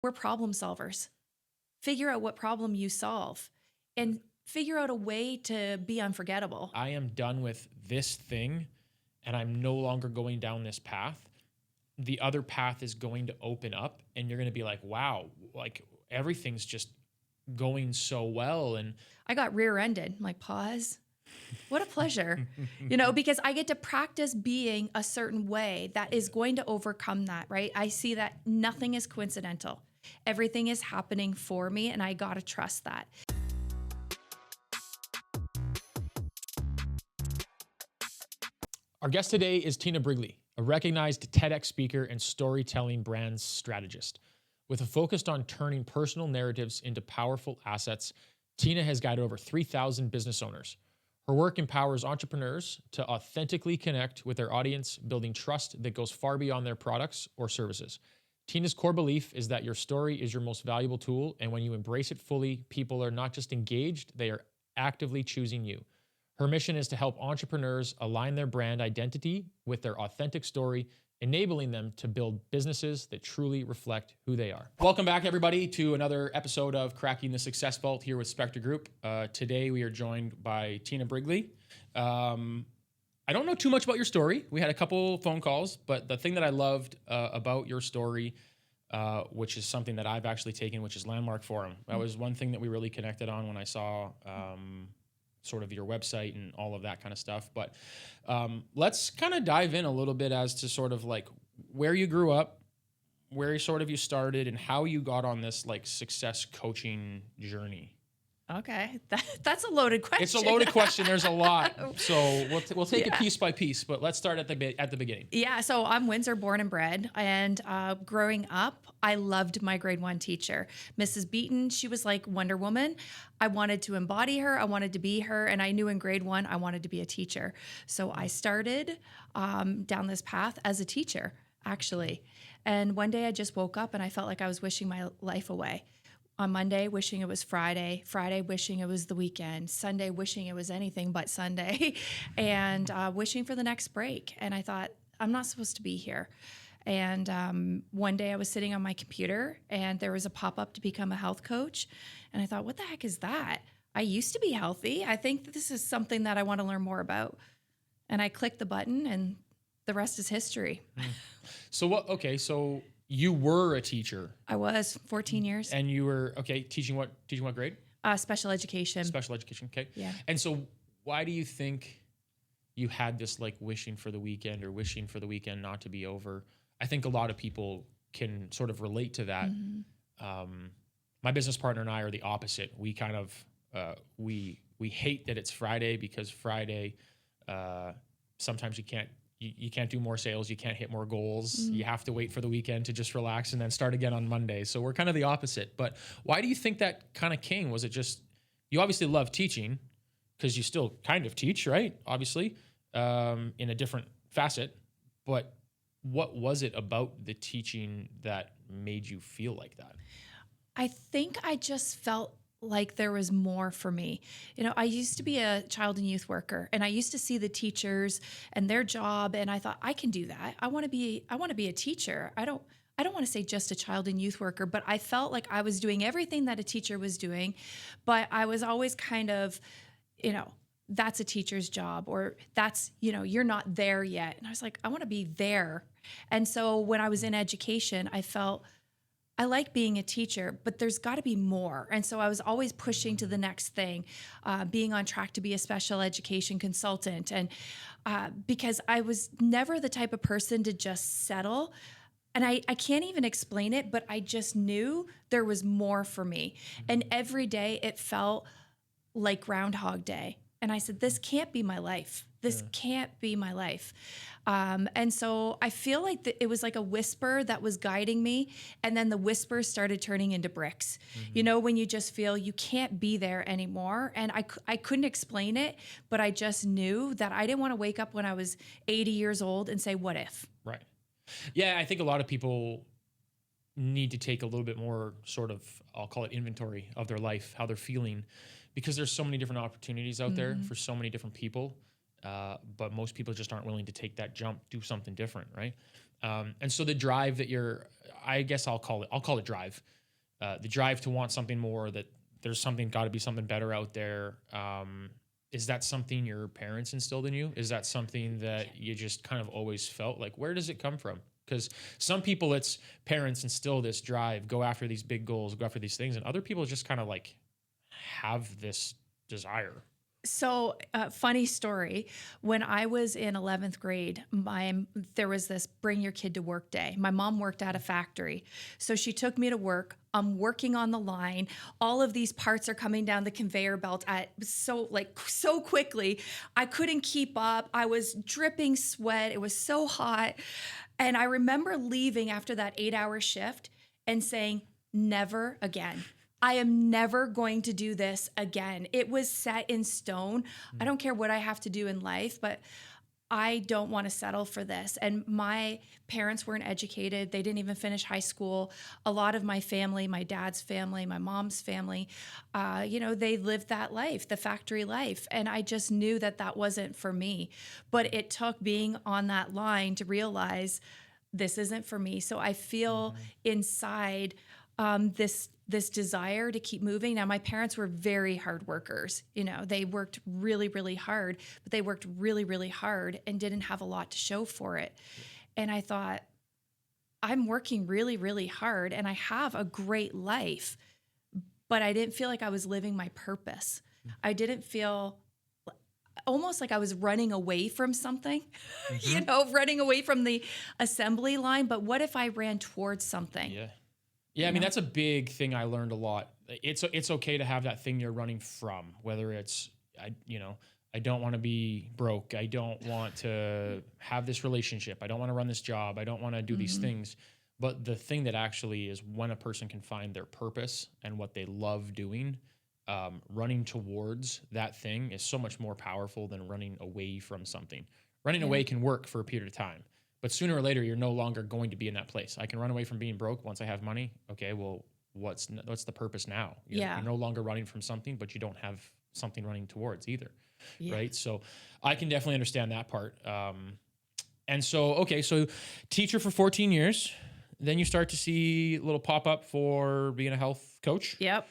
We're problem solvers. Figure out what problem you solve and figure out a way to be unforgettable. I am done with this thing and I'm no longer going down this path. The other path is going to open up and you're going to be like, wow, like everything's just going so well. And I got rear-ended. I'm like, pause. What a pleasure, because I get to practice being a certain way that is going to overcome that, right? I see that nothing is coincidental. Everything is happening for me, and I got to trust that. Our guest today is Tina Brigley, a recognized TEDx speaker and storytelling brand strategist. With a focus on turning personal narratives into powerful assets, Tina has guided over 3,000 business owners. Her work empowers entrepreneurs to authentically connect with their audience, building trust that goes far beyond their products or services. Tina's core belief is that your story is your most valuable tool, and when you embrace it fully, people are not just engaged, they are actively choosing you. Her mission is to help entrepreneurs align their brand identity with their authentic story, enabling them to build businesses that truly reflect who they are. Welcome back, everybody, to another episode of Cracking the Success Vault here with Spectre Group. Today, we are joined by Tina Brigley. I don't know too much about your story. We had a couple phone calls, but the thing that I loved about your story, which is something that I've actually taken, which is Landmark Forum. That was one thing that we really connected on when I saw sort of your website and all of that kind of stuff. But let's kind of dive in a little bit as to sort of like where you grew up, where you started, and how you got on this like success coaching journey. Okay, that's a loaded question. It's a loaded question. There's a lot, so we'll take it piece by piece. But let's start at the beginning. Yeah, so I'm Windsor born and bred, and growing up, I loved my grade 1 teacher, Mrs. Beaton. She was like Wonder Woman. I wanted to embody her. I wanted to be her, and I knew in grade 1 I wanted to be a teacher. So I started down this path as a teacher, actually. And one day I just woke up and I felt like I was wishing my life away. On Monday, wishing it was Friday. Friday, wishing it was the weekend. Sunday, wishing it was anything but Sunday. And wishing for the next break. And I thought, I'm not supposed to be here. And one day I was sitting on my computer and there was a pop-up to become a health coach. And I thought, what the heck is that? I used to be healthy. I think that this is something that I want to learn more about. And I clicked the button and the rest is history. So you were a teacher. I was 14 years. And you were, teaching what grade? Special education. Special education, okay. Yeah. And so why do you think you had this like wishing for the weekend or wishing for the weekend not to be over? I think a lot of people can sort of relate to that. Mm-hmm. My business partner and I are the opposite. We kind of, we hate that it's Friday because Friday, sometimes you can't do more sales. You can't hit more goals. Mm-hmm. You have to wait for the weekend to just relax and then start again on Monday. So we're kind of the opposite. But why do you think that kind of came? Was it just, you obviously love teaching because you still kind of teach, right? Obviously, in a different facet. But what was it about the teaching that made you feel like that? I think I just felt like there was more for me. I used to be a child and youth worker and I used to see the teachers and their job. And I thought, I can do that. I want to be a teacher. I don't want to say just a child and youth worker, but I felt like I was doing everything that a teacher was doing, but I was always kind of, that's a teacher's job, or that's, you're not there yet. And I was like, I want to be there. And so when I was in education, I felt I like being a teacher, but there's got to be more. And so I was always pushing to the next thing, being on track to be a special education consultant. And because I was never the type of person to just settle. And I can't even explain it, but I just knew there was more for me. And every day it felt like Groundhog Day. And I said, this can't be my life. This can't be my life. And so I feel like it was like a whisper that was guiding me. And then the whisper started turning into bricks. Mm-hmm. When you just feel you can't be there anymore. And I couldn't explain it, but I just knew that I didn't want to wake up when I was 80 years old and say, what if? Right. Yeah, I think a lot of people need to take a little bit more sort of, I'll call it inventory of their life, how they're feeling, because there's so many different opportunities out there for so many different people. But most people just aren't willing to take that jump, do something different, right? And so the drive that I guess I'll call it drive. The drive to want something more, that there's got to be something better out there. Is that something your parents instilled in you? Is that something that you just kind of always felt? Like, where does it come from? Because some people, it's parents instill this drive, go after these big goals, go after these things. And other people just kind of like have this desire. So, funny story. When I was in 11th grade, there was this bring your kid to work day. My mom worked at a factory. So she took me to work. I'm working on the line. All of these parts are coming down the conveyor belt so quickly. I couldn't keep up. I was dripping sweat. It was so hot. And I remember leaving after that 8-hour shift and saying, never again. I am never going to do this again. It was set in stone. I don't care what I have to do in life, but I don't want to settle for this. And my parents weren't educated. They didn't even finish high school. A lot of my family, my dad's family, my mom's family, they lived that life, the factory life. And I just knew that that wasn't for me. But it took being on that line to realize this isn't for me. So I feel inside this desire to keep moving. Now, my parents were very hard workers. They worked really, really hard, but they worked really, really hard and didn't have a lot to show for it. And I thought, I'm working really, really hard and I have a great life, but I didn't feel like I was living my purpose. I didn't feel almost like I was running away from something, running away from the assembly line. But what if I ran towards something? Yeah, I mean, that's a big thing I learned a lot. It's okay to have that thing you're running from, whether it's, I don't want to be broke. I don't want to have this relationship. I don't want to run this job. I don't want to do these things. But the thing that actually is when a person can find their purpose and what they love doing, running towards that thing is so much more powerful than running away from something. Running away can work for a period of time. But sooner or later, you're no longer going to be in that place. I can run away from being broke once I have money. Okay, well, what's the purpose now? You're no longer running from something, but you don't have something running towards either, right? So I can definitely understand that part. And so teacher for 14 years. Then you start to see a little pop-up for being a health coach. Yep.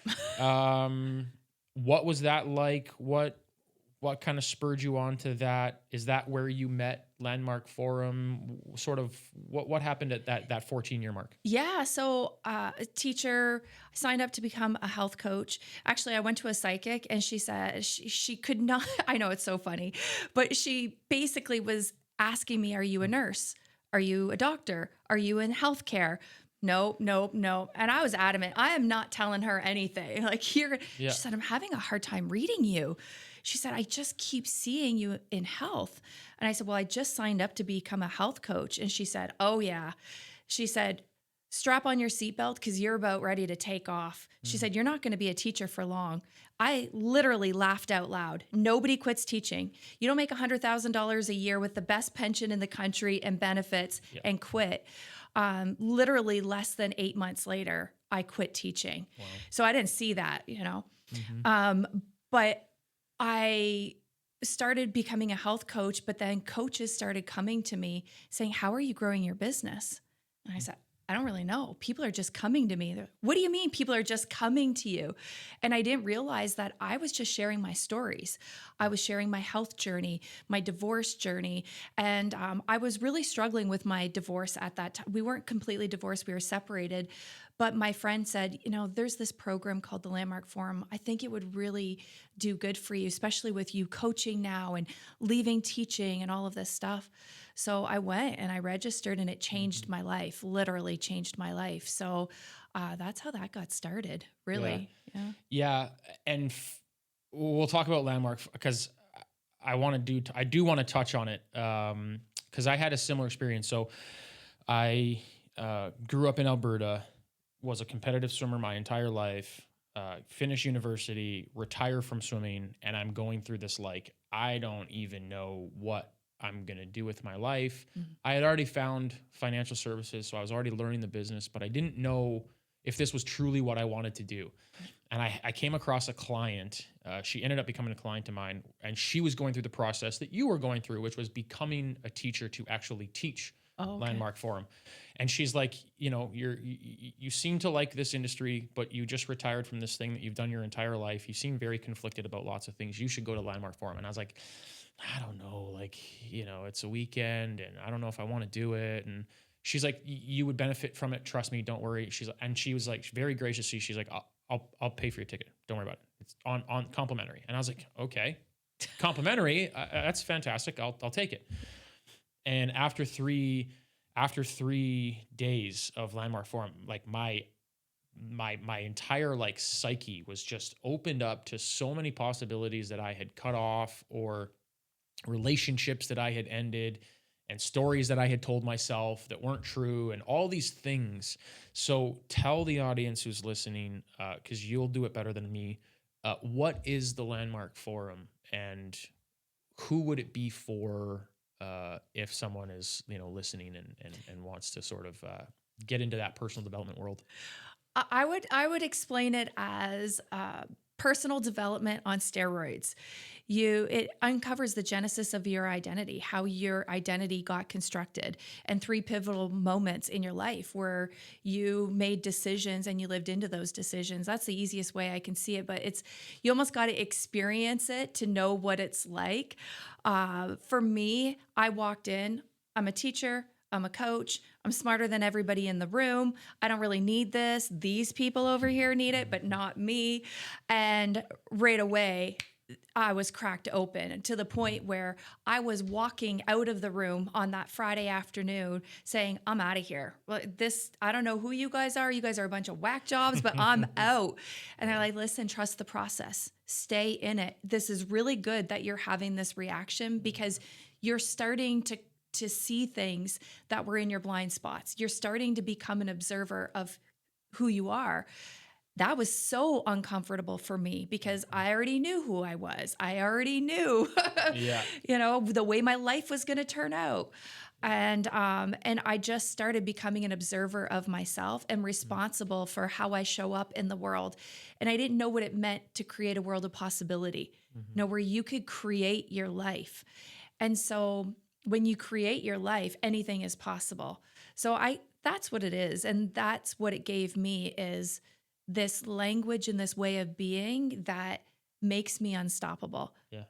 What was that like? What kind of spurred you on to that? Is that where you met Landmark Forum? Sort of what happened at that 14-year mark? Yeah. So a teacher signed up to become a health coach. Actually, I went to a psychic and she said she could not, I know it's so funny, but she basically was asking me, are you a nurse? Are you a doctor? Are you in healthcare? No. And I was adamant. I am not telling her anything. She said, I'm having a hard time reading you. She said, I just keep seeing you in health. And I said, well, I just signed up to become a health coach. And she said, oh yeah. She said, strap on your seatbelt because you're about ready to take off. She said, you're not going to be a teacher for long. I literally laughed out loud. Nobody quits teaching. You don't make $100,000 a year with the best pension in the country and benefits and quit. Literally less than 8 months later, I quit teaching. Wow. So I didn't see that, but I started becoming a health coach, but then coaches started coming to me saying, how are you growing your business? And I said, I don't really know. People are just coming to me. What do you mean people are just coming to you? And I didn't realize that I was just sharing my stories. I was sharing my health journey, my divorce journey. And I was really struggling with my divorce at that time. We weren't completely divorced. We were separated. But my friend said, there's this program called the Landmark Forum. I think it would really do good for you, especially with you coaching now and leaving teaching and all of this stuff. So I went and I registered and it changed my life, literally changed my life. So that's how that got started, really. Yeah. And we'll talk about Landmark because I do want to touch on it because I had a similar experience. So I grew up in Alberta, was a competitive swimmer my entire life, finished university, retire from swimming, and I'm going through this I don't even know what I'm going to do with my life. I had already found financial services, so I was already learning the business, but I didn't know if this was truly what I wanted to do. And I came across a client. She ended up becoming a client of mine, and she was going through the process that you were going through, which was becoming a teacher to actually teach Oh, okay. Landmark Forum. And she's like, you seem to like this industry, but you just retired from this thing that you've done your entire life. You seem very conflicted about lots of things. You should go to Landmark Forum. And I was like, I don't know, like, it's a weekend and I don't know if I want to do it. And she's like, you would benefit from it. Trust me. Don't worry. And she was like, very graciously, she's like, I'll pay for your ticket. Don't worry about it. It's on complimentary. And I was like, okay, complimentary. That's fantastic. I'll take it. And after three days of Landmark Forum, like my entire like psyche was just opened up to so many possibilities that I had cut off, or relationships that I had ended, and stories that I had told myself that weren't true, and all these things. So tell the audience who's listening, because you'll do it better than me, what is the Landmark Forum, and who would it be for, if someone is listening and wants to sort of get into that personal development world? I would explain it as personal development on steroids. It uncovers the genesis of your identity, how your identity got constructed, and 3 pivotal moments in your life where you made decisions and you lived into those decisions. That's the easiest way I can see it, but you almost got to experience it to know what it's like. For me, I walked in, I'm a teacher, I'm a coach, I'm smarter than everybody in the room. I don't really need this. These people over here need it, but not me. And right away, I was cracked open to the point where I was walking out of the room on that Friday afternoon saying, I'm out of here. Well, I don't know who you guys are. You guys are a bunch of whack jobs, but I'm out. And they're like, listen, trust the process. Stay in it. This is really good that you're having this reaction, because you're starting to see things that were in your blind spots. You're starting to become an observer of who you are. That was so uncomfortable for me because I already knew who I was. I already knew, Yeah. The way my life was going to turn out. And I just started becoming an observer of myself and responsible for how I show up in the world. And I didn't know what it meant to create a world of possibility, where you could create your life. And so when you create your life, anything is possible. So that's what it is. And that's what it gave me, is this language and this way of being that makes me unstoppable. Yeah.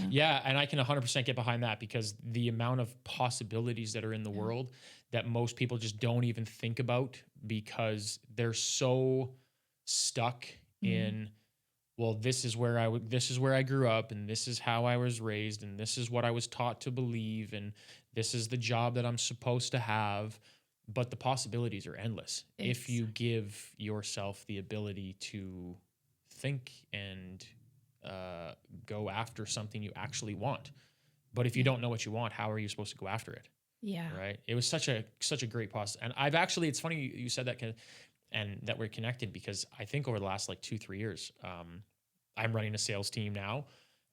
Yeah. And I can 100% get behind that, because the amount of possibilities that are in the world that most people just don't even think about, because they're so stuck in, well, this is where I grew up, and this is how I was raised, and this is what I was taught to believe, and this is the job that I'm supposed to have. But the possibilities are endless if you give yourself the ability to think and go after something you actually want. But if you don't know what you want, how are you supposed to go after it? Yeah. Right. It was such a great process. And it's funny you said that, and that we're connected, because I think over the last like 2-3 years, I'm running a sales team now.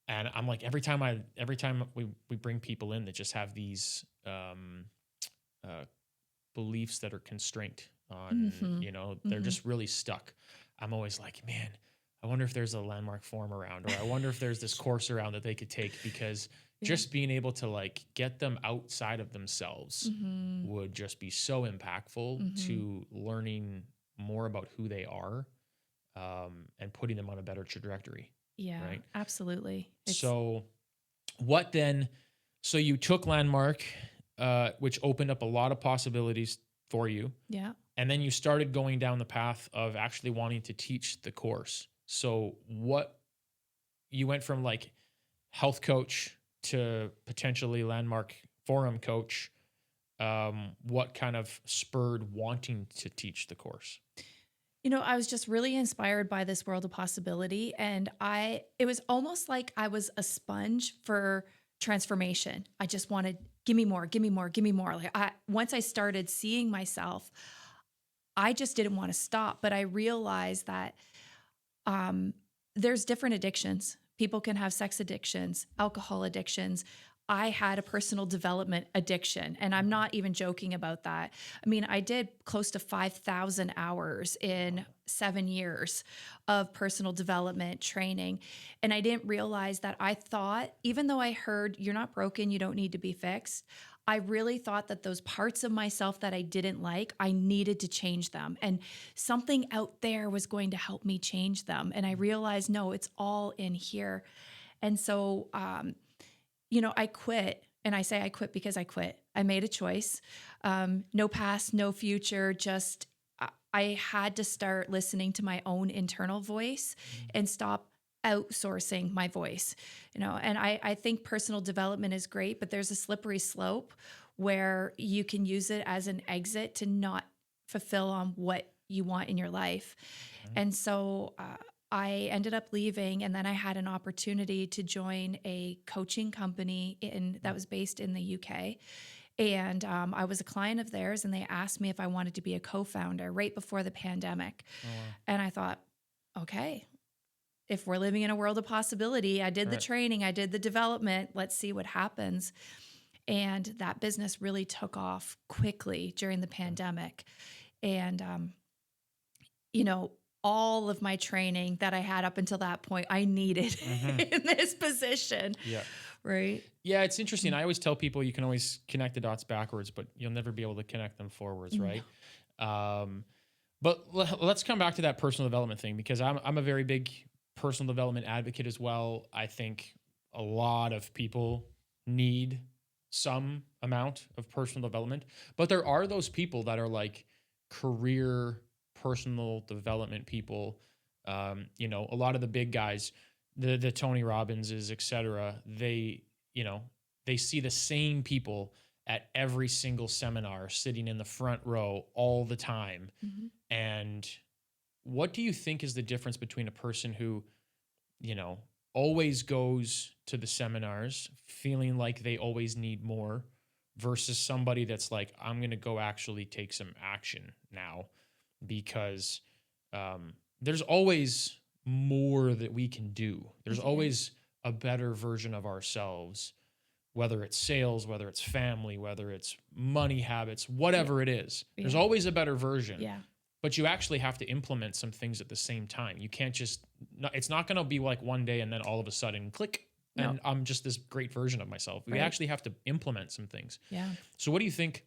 And I'm like, every time we bring people in that just have these beliefs that are constraint on, they're just really stuck. I'm always like, man, I wonder if there's a Landmark Forum around, or I wonder if there's this course around that they could take, because just being able to like get them outside of themselves would just be so impactful to learning more about who they are, and putting them on a better trajectory. Yeah, right? absolutely. So what then? So you took Landmark, which opened up a lot of possibilities for you. Yeah. And then you started going down the path of actually wanting to teach the course. So you went from like health coach to potentially Landmark Forum coach. What kind of spurred wanting to teach the course? I was just really inspired by this world of possibility. And it was almost like I was a sponge for transformation. I just wanted, give me more, give me more, give me more. Once I started seeing myself, I just didn't want to stop. But I realized that there's different addictions. People can have sex addictions, alcohol addictions. I had a personal development addiction, and I'm not even joking about that. I mean, I did close to 5,000 hours in 7 years of personal development training. And I didn't realize that I thought, even though I heard you're not broken, you don't need to be fixed, I really thought that those parts of myself that I didn't like, I needed to change them. And something out there was going to help me change them. And I realized, no, it's all in here. And so, I quit. And I say I quit because I quit. I made a choice. No past, no future. Just I had to start listening to my own internal voice and stop outsourcing my voice. And I think personal development is great, but there's a slippery slope where you can use it as an exit to not fulfill on what you want in your life. And so I ended up leaving, and then I had an opportunity to join a coaching company that was based in the UK. And I was a client of theirs, and they asked me if I wanted to be a co-founder right before the pandemic. Oh, wow. And I thought, okay, if we're living in a world of possibility, I did the training, I did the development, let's see what happens. And that business really took off quickly during the pandemic. And, all of my training that I had up until that point, I needed in this position. Yeah. Right. Yeah, it's interesting. I always tell people you can always connect the dots backwards, but you'll never be able to connect them forwards, right? But let's come back to that personal development thing, because I'm a very big personal development advocate as well. I think a lot of people need some amount of personal development, but there are those people that are like career personal development people. A lot of the big guys, the Tony Robbinses, et cetera, they see the same people at every single seminar sitting in the front row all the time. And what do you think is the difference between a person who, always goes to the seminars feeling like they always need more versus somebody that's like, I'm going to go actually take some action now, because there's always more that we can do. There's always a better version of ourselves, whether it's sales, whether it's family, whether it's money habits, whatever it is. There's always a better version. Yeah. But you actually have to implement some things at the same time. You can't just, it's not going to be like one day and then all of a sudden click and I'm just this great version of myself. We actually have to implement some things. Yeah. So what do you think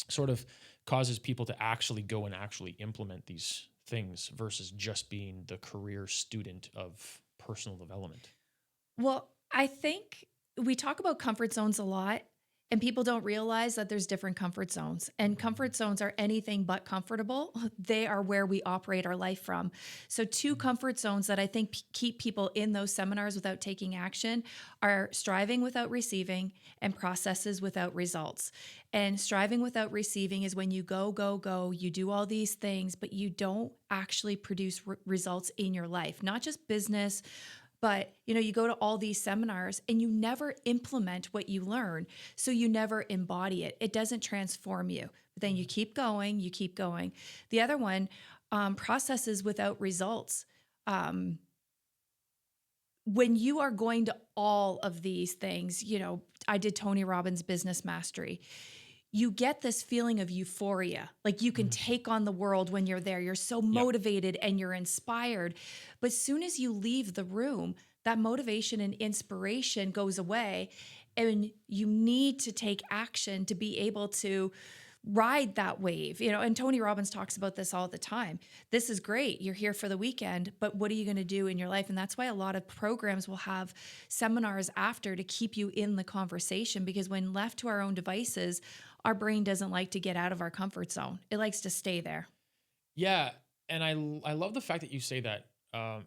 sort of causes people to actually go and actually implement these things versus just being the career student of personal development? Well, I think we talk about comfort zones a lot, and people don't realize that there's different comfort zones, and comfort zones are anything but comfortable. They are where we operate our life from. So 2 comfort zones that I think keep people in those seminars without taking action are striving without receiving and processes without results. And striving without receiving is when you go, you do all these things, but you don't actually produce results in your life, not just business, but you go to all these seminars and you never implement what you learn. So you never embody it. It doesn't transform you. But then you keep going, The other one, processes without results. When you are going to all of these things, I did Tony Robbins' Business Mastery. You get this feeling of euphoria, like you can take on the world when you're there. You're so motivated and you're inspired. But soon as you leave the room, that motivation and inspiration goes away, and you need to take action to be able to ride that wave. And Tony Robbins talks about this all the time. This is great. You're here for the weekend, but what are you going to do in your life? And that's why a lot of programs will have seminars after to keep you in the conversation, because when left to our own devices, our brain doesn't like to get out of our comfort zone. It likes to stay there. Yeah. And I love the fact that you say that. How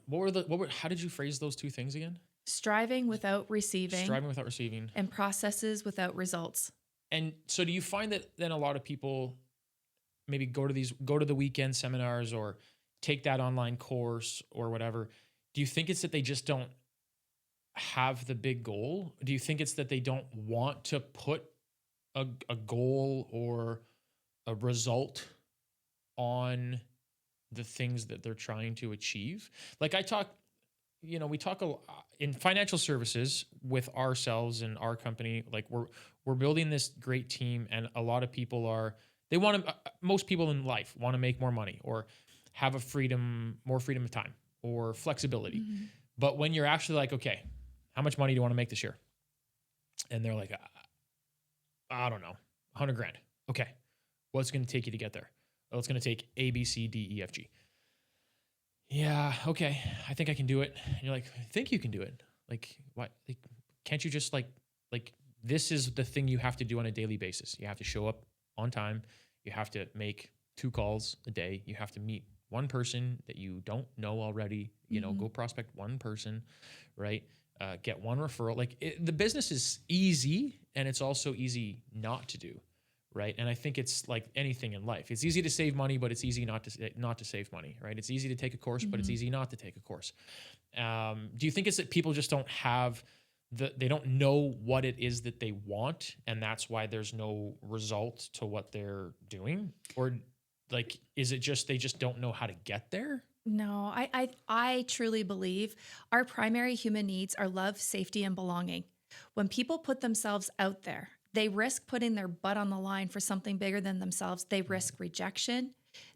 did you phrase those 2 things again? Striving without receiving. Striving without receiving. And processes without results. And so do you find that then a lot of people maybe go to the weekend seminars or take that online course or whatever? Do you think it's that they just don't have the big goal? Do you think it's that they don't want to put a goal or a result on the things that they're trying to achieve? Like we talk in financial services with ourselves and our company. Like we're building this great team, and a lot of people most people in life want to make more money or have more freedom of time or flexibility. But when you're actually like, okay, how much money do you want to make this year? And they're like, I don't know, 100 grand. Okay. What's going to take you to get there? Well, it's going to take A, B, C, D, E, F, G. Yeah. Okay. I think I can do it. And you're like, I think you can do it. Like, why? Like, can't you just like, this is the thing you have to do on a daily basis. You have to show up on time. You have to make 2 calls a day. You have to meet one person that you don't know already, go prospect one person, right? Get one referral. Like the business is easy, and it's also easy not to do, right? And I think it's like anything in life. It's easy to save money, but it's easy not to save money, right? It's easy to take a course, but it's easy not to take a course. Do you think it's that people just don't have they don't know what it is that they want, and that's why there's no result to what they're doing? Or like, is it just they just don't know how to get there? No, I truly believe our primary human needs are love, safety, and belonging. When people put themselves out there, they risk putting their butt on the line for something bigger than themselves. They risk rejection,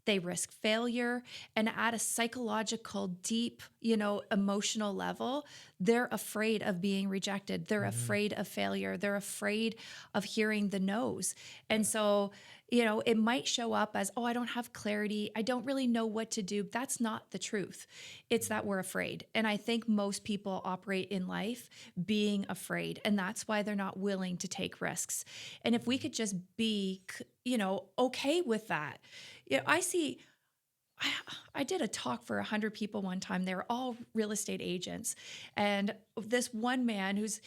they risk failure, and at a psychological, deep, emotional level, they're afraid of being rejected. They're afraid of failure. They're afraid of hearing the no's. And so, it might show up as, oh, I don't have clarity. I don't really know what to do. That's not the truth. It's that we're afraid. And I think most people operate in life being afraid. And that's why they're not willing to take risks. And if we could just be, okay with that. I did a talk for 100 people one time. They were all real estate agents. And this one man who's,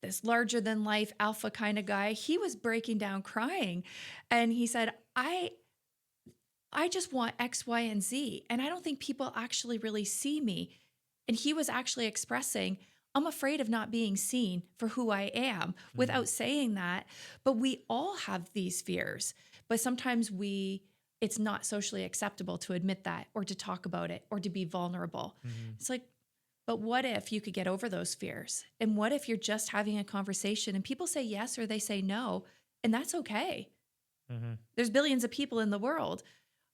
this larger than life alpha kind of guy, he was breaking down crying. And he said, I just want X, Y, and Z. And I don't think people actually really see me. And he was actually expressing, I'm afraid of not being seen for who I am without saying that. But we all have these fears. But sometimes it's not socially acceptable to admit that or to talk about it or to be vulnerable. It's like, but what if you could get over those fears? And what if you're just having a conversation and people say yes or they say no, and that's okay. There's billions of people in the world.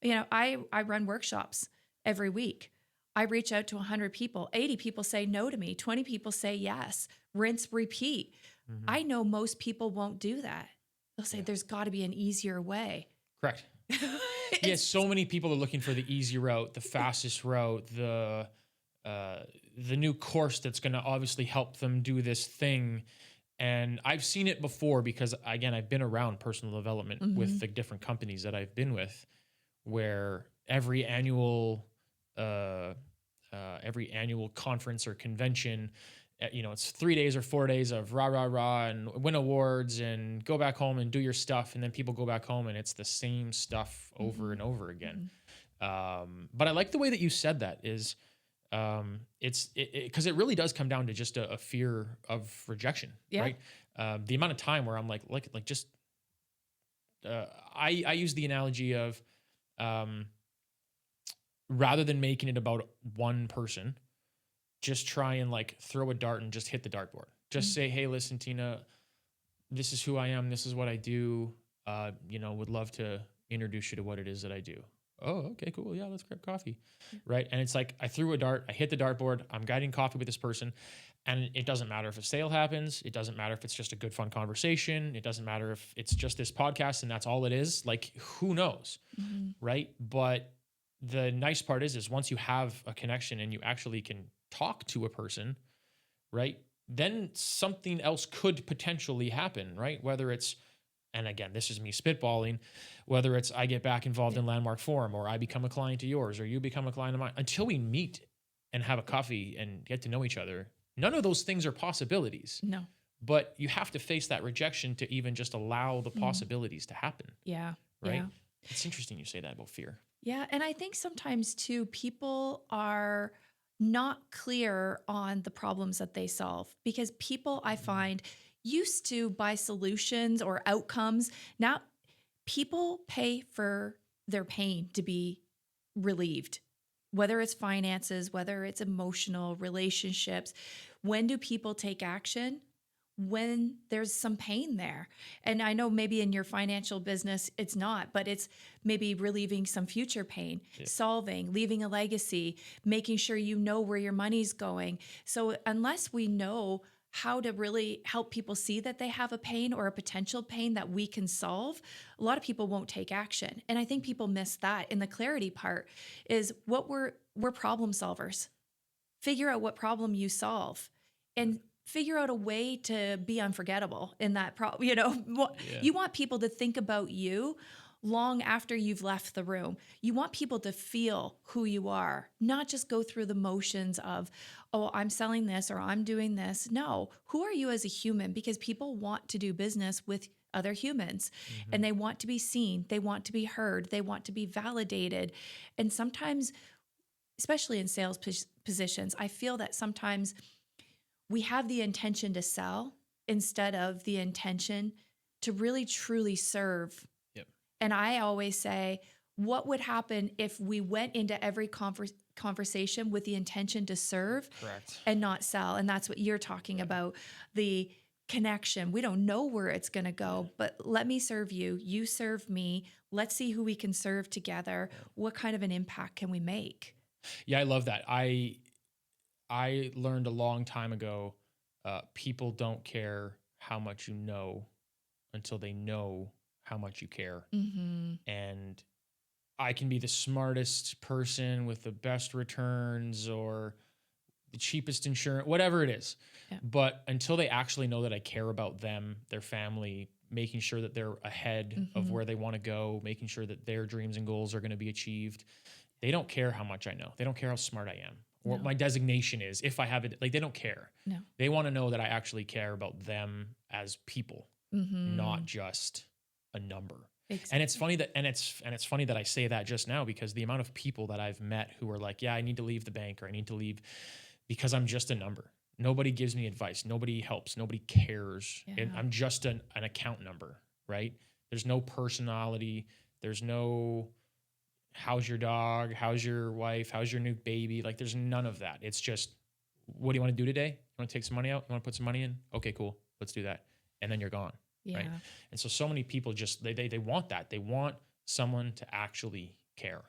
I run workshops every week. I reach out to 100 people. 80 people say no to me. 20 people say yes. Rinse, repeat. I know most people won't do that. They'll say there's got to be an easier way. Correct. Yes, so many people are looking for the easy route, the fastest route, the new course that's going to obviously help them do this thing. And I've seen it before because, again, I've been around personal development with the different companies that I've been with, where every annual conference or convention, it's 3 days or 4 days of rah, rah, rah, and win awards and go back home and do your stuff. And then people go back home and it's the same stuff over and over again. But I like the way that you said that is, because it really does come down to just a fear of rejection, right? The amount of time where I'm like just, I use the analogy of, rather than making it about one person, just try and like throw a dart and just hit the dartboard. Just say, hey, listen, Tina, this is who I am. This is what I do. Would love to introduce you to what it is that I do. Oh, okay, cool. Yeah, let's grab coffee. Right. And it's like, I threw a dart, I hit the dartboard, I'm guiding coffee with this person. And it doesn't matter if a sale happens. It doesn't matter if it's just a good, fun conversation. It doesn't matter if it's just this podcast and that's all it is. Like, who knows? Right. But the nice part is once you have a connection and you actually can talk to a person, right, then something else could potentially happen, right? Whether it's, and again, this is me spitballing, whether it's I get back involved in Landmark Forum, or I become a client of yours, or you become a client of mine, until we meet and have a coffee and get to know each other, none of those things are possibilities. No. But you have to face that rejection to even just allow the possibilities to happen. Yeah. Right? Yeah. It's interesting you say that about fear. Yeah. And I think sometimes too, people are not clear on the problems that they solve, because people, I find, used to buy solutions or outcomes. Now people pay for their pain to be relieved, whether it's finances, whether it's emotional relationships. When do people take action? When there's some pain there. And I know maybe in your financial business, it's not, but it's maybe relieving some future pain, solving, leaving a legacy, making sure you know where your money's going. So unless we know how to really help people see that they have a pain or a potential pain that we can solve, a lot of people won't take action. And I think people miss that in the clarity part is what we're problem solvers. Figure out what problem you solve and figure out a way to be unforgettable in that problem. You want people to think about you long after you've left the room. You want people to feel who you are, not just go through the motions of, oh, I'm selling this or I'm doing this. No, who are you as a human? Because people want to do business with other humans and they want to be seen. They want to be heard. They want to be validated. And sometimes, especially in sales positions, I feel that sometimes we have the intention to sell instead of the intention to really truly serve. Yep. And I always say, what would happen if we went into every conversation with the intention to serve Correct. and not sell? And that's what you're talking about, the connection. We don't know where it's going to go, but let me serve you. You serve me. Let's see who we can serve together. What kind of an impact can we make? Yeah, I love that. I learned a long time ago, people don't care how much you know until they know how much you care. And I can be the smartest person with the best returns or the cheapest insurance, whatever it is. Yeah. But until they actually know that I care about them, their family, making sure that they're ahead of where they want to go, making sure that their dreams and goals are going to be achieved, they don't care how much I know. They don't care how smart I am or what my designation is. If I have it, like, they don't care. No. They want to know that I actually care about them as people, not just a number. Exactly. And it's funny that, and it's funny that I say that just now, because the amount of people that I've met who are like, yeah, I need to leave the bank, or I need to leave because I'm just a number. Nobody gives me advice. Nobody helps. Nobody cares. Yeah. And I'm just an account number, right? There's no personality. There's no, how's your dog? How's your wife? How's your new baby? Like, there's none of that. It's just, what do you want to do today? You want to take some money out? You want to put some money in? Okay, cool. Let's do that. And then you're gone. Yeah. Right. And so many people just, they want that. They want someone to actually care.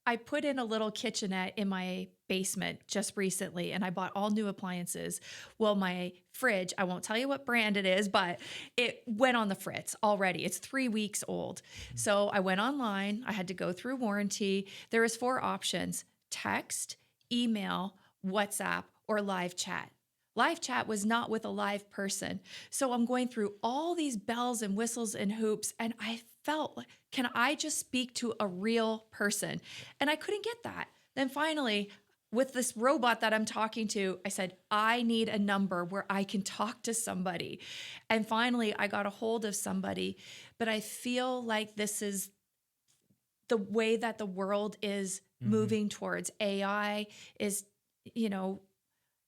I put in a little kitchenette in my basement just recently, and I bought all new appliances. Well, my fridge, I won't tell you what brand it is, but it went on the fritz already. It's 3 weeks old. So I went online. I had to go through warranty. There was 4 options: text, email, WhatsApp, or live chat. Live chat was not with a live person. So I'm going through all these bells and whistles and hoops, and I felt like, can I just speak to a real person? And I couldn't get that. Then finally, with this robot that I'm talking to, I said, I need a number where I can talk to somebody. And finally, I got a hold of somebody. But I feel like this is the way that the world is moving towards. AI is,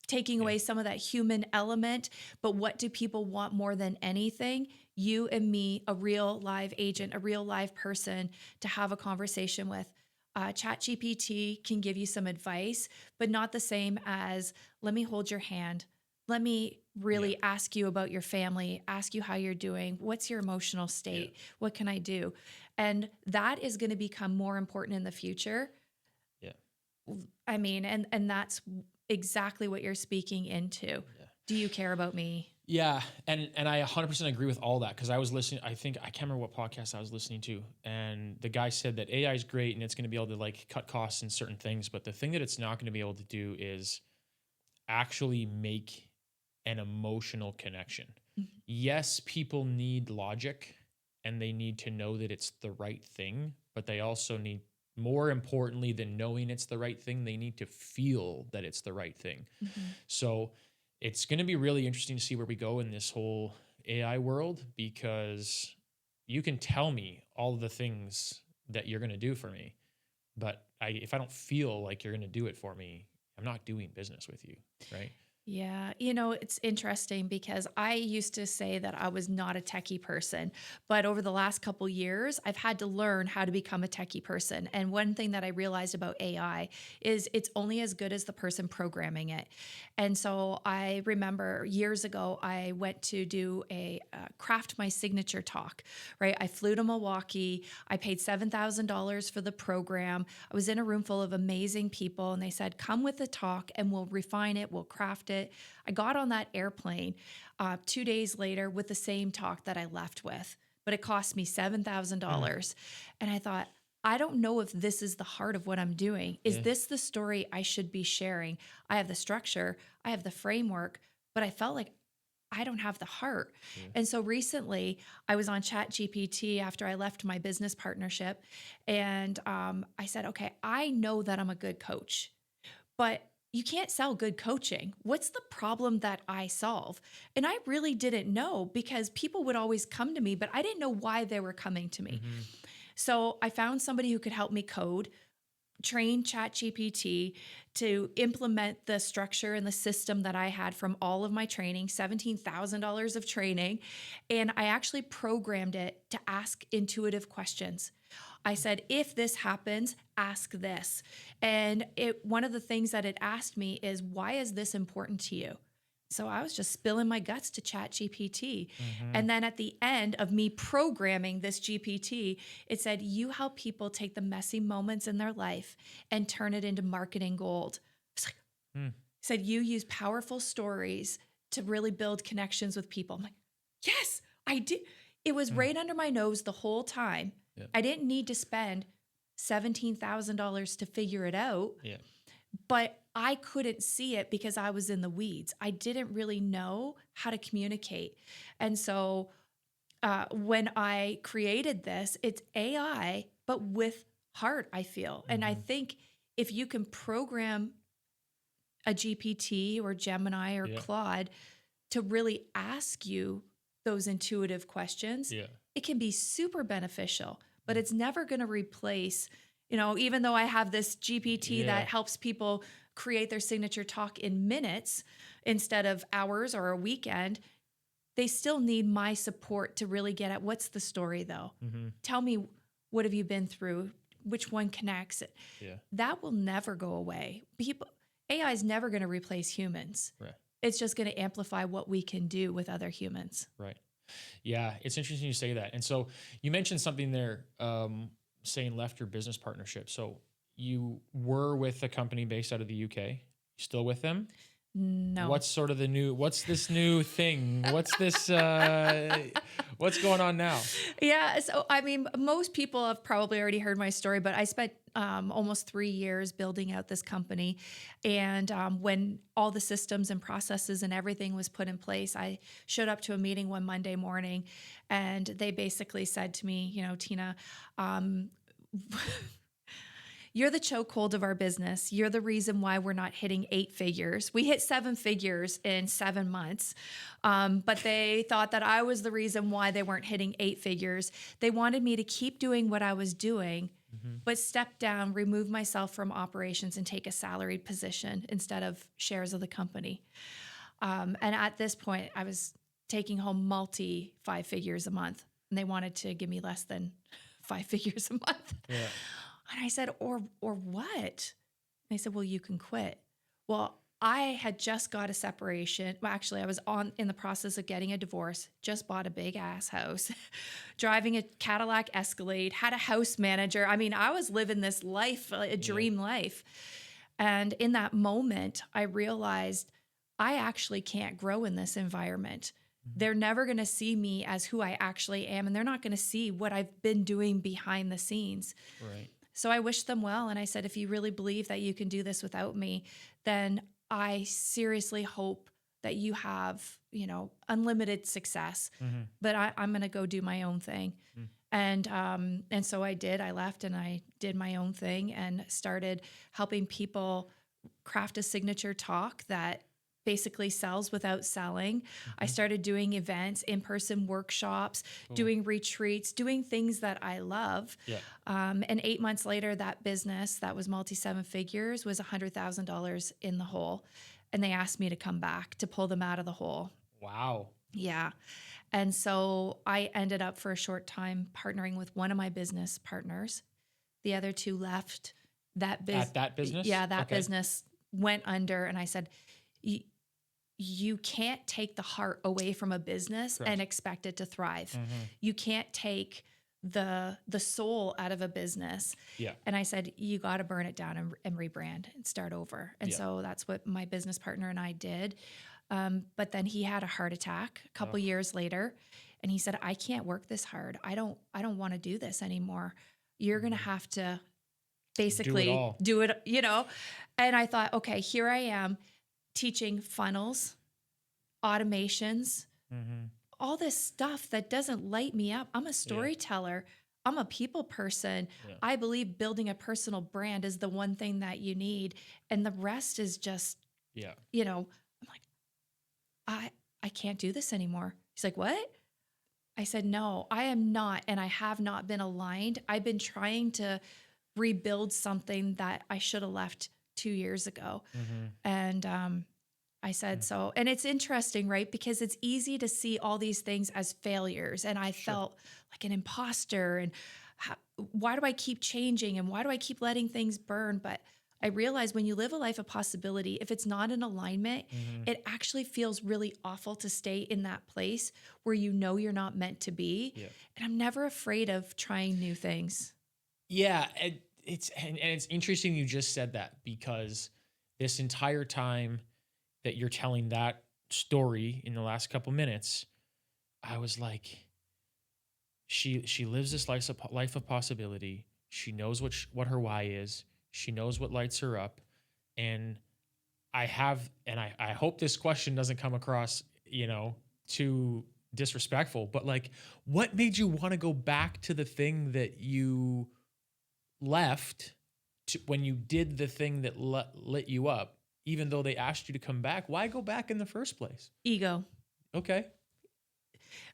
taking away some of that human element. But what do people want more than anything? You and me, a real live agent, a real live person to have a conversation with. ChatGPT can give you some advice, but not the same as, let me hold your hand. Let me really ask you about your family, ask you how you're doing. What's your emotional state? Yeah. What can I do? And that is going to become more important in the future. Yeah. I mean, and that's exactly what you're speaking into. Yeah. Do you care about me? Yeah. And I 100% agree with all that, because I was listening, I can't remember what podcast I was listening to. And the guy said that AI is great and it's going to be able to like cut costs in certain things. But the thing that it's not going to be able to do is actually make an emotional connection. Yes, people need logic and they need to know that it's the right thing, but they also need, more importantly than knowing it's the right thing, they need to feel that it's the right thing. So it's going to be really interesting to see where we go in this whole AI world, because you can tell me all of the things that you're going to do for me, but if I don't feel like you're going to do it for me, I'm not doing business with you, right? Yeah. It's interesting because I used to say that I was not a techie person, but over the last couple years, I've had to learn how to become a techie person. And one thing that I realized about AI is it's only as good as the person programming it. And so I remember years ago, I went to do a craft my signature talk, right? I flew to Milwaukee. I paid $7,000 for the program. I was in a room full of amazing people, and they said, come with the talk and we'll refine it. We'll craft it. it. I got on that airplane 2 days later with the same talk that I left with, but it cost me $7,000. And I thought, I don't know if this is the heart of what I'm doing. Is this the story I should be sharing? I have the structure, I have the framework, but I felt like I don't have the heart. And so recently I was on ChatGPT after I left my business partnership. And I said, okay, I know that I'm a good coach, but you can't sell good coaching. What's the problem that I solve? And I really didn't know, because people would always come to me, but I didn't know why they were coming to me. So I found somebody who could help me code, train ChatGPT to implement the structure and the system that I had from all of my training, $17,000 of training. And I actually programmed it to ask intuitive questions. I said, if this happens, ask this. And one of the things that it asked me is, why is this important to you? So I was just spilling my guts to ChatGPT. And then at the end of me programming this GPT, it said, you help people take the messy moments in their life and turn it into marketing gold. It's like, it said, you use powerful stories to really build connections with people. I'm like, yes, I did. It was right under my nose the whole time. I didn't need to spend $17,000 to figure it out. But I couldn't see it because I was in the weeds. I didn't really know how to communicate. And so when I created this, it's AI, but with heart, I feel. And I think if you can program a GPT or Gemini or Claude to really ask you those intuitive questions, it can be super beneficial, but it's never going to replace, even though I have this GPT that helps people create their signature talk in minutes instead of hours or a weekend, they still need my support to really get at what's the story though. Tell me, what have you been through? Which one connects? That will never go away. AI is never going to replace humans. It's just going to amplify what we can do with other humans. Yeah, it's interesting you say that. And so you mentioned something there, saying left your business partnership. So you were with a company based out of the UK. You still with them? No. What's this new thing? What's this, what's going on now? Yeah. So, I mean, most people have probably already heard my story, but I spent almost 3 years building out this company. And when all the systems and processes and everything was put in place, I showed up to a meeting one Monday morning, and they basically said to me, Tina, you're the chokehold of our business. You're the reason why we're not hitting 8 figures. We hit 7 figures in 7 months, but they thought that I was the reason why they weren't hitting 8 figures. They wanted me to keep doing what I was doing, but step down, remove myself from operations, and take a salaried position instead of shares of the company. And at this point, I was taking home 5 figures a month, and they wanted to give me less than 5 figures a month. And I said, or what? And they said, well, you can quit. Well, I had just got a separation. Well, actually, I was in the process of getting a divorce, just bought a big ass house, driving a Cadillac Escalade, had a house manager. I mean, I was living this life, a dream life. And in that moment, I realized I actually can't grow in this environment. They're never going to see me as who I actually am, and they're not going to see what I've been doing behind the scenes. So I wished them well. And I said, if you really believe that you can do this without me, then I seriously hope that you have, unlimited success, but I'm going to go do my own thing. And so I did. I left and I did my own thing and started helping people craft a signature talk that basically sells without selling. I started doing events, in-person workshops, doing retreats, doing things that I love. And 8 months later, that business that was multi-7 figures was $100,000 in the hole. And they asked me to come back to pull them out of the hole. Wow. Yeah. And so I ended up for a short time partnering with one of my business partners. The other 2 left that business. At that business? Yeah, that business went under. And I said, you can't take the heart away from a business and expect it to thrive. You can't take the soul out of a business. Yeah. And I said, you got to burn it down and rebrand and start over. And Yeah. so that's what my business partner and I did. But then he had a heart attack a couple years later, and he said, I can't work this hard. I don't want to do this anymore. You're going to have to basically do it, you know? And I thought, okay, here I am teaching funnels, automations, all this stuff that doesn't light me up. I'm a storyteller. I'm a people person. Yeah. I believe building a personal brand is the one thing that you need. And the rest is just, you know, I'm like, I can't do this anymore. He's like, what? I said, no, I am not. And I have not been aligned. I've been trying to rebuild something that I should have left 2 years ago. And I said, so, and it's interesting, right? Because it's easy to see all these things as failures. And I felt like an imposter. And why do I keep changing? And why do I keep letting things burn? But I realized when you live a life of possibility, if it's not in alignment, it actually feels really awful to stay in that place where you know you're not meant to be. Yeah. And I'm never afraid of trying new things. Yeah. It's interesting you just said that, because this entire time that you're telling that story in the last couple minutes, I was like, she lives this life of possibility. She knows what her why is. She knows what lights her up. And I hope this question doesn't come across, you know, too disrespectful, but like, what made you want to go back to the thing that you left when you did the thing that lit you up, even though they asked you to come back? Why go back in the first place? Ego. Okay.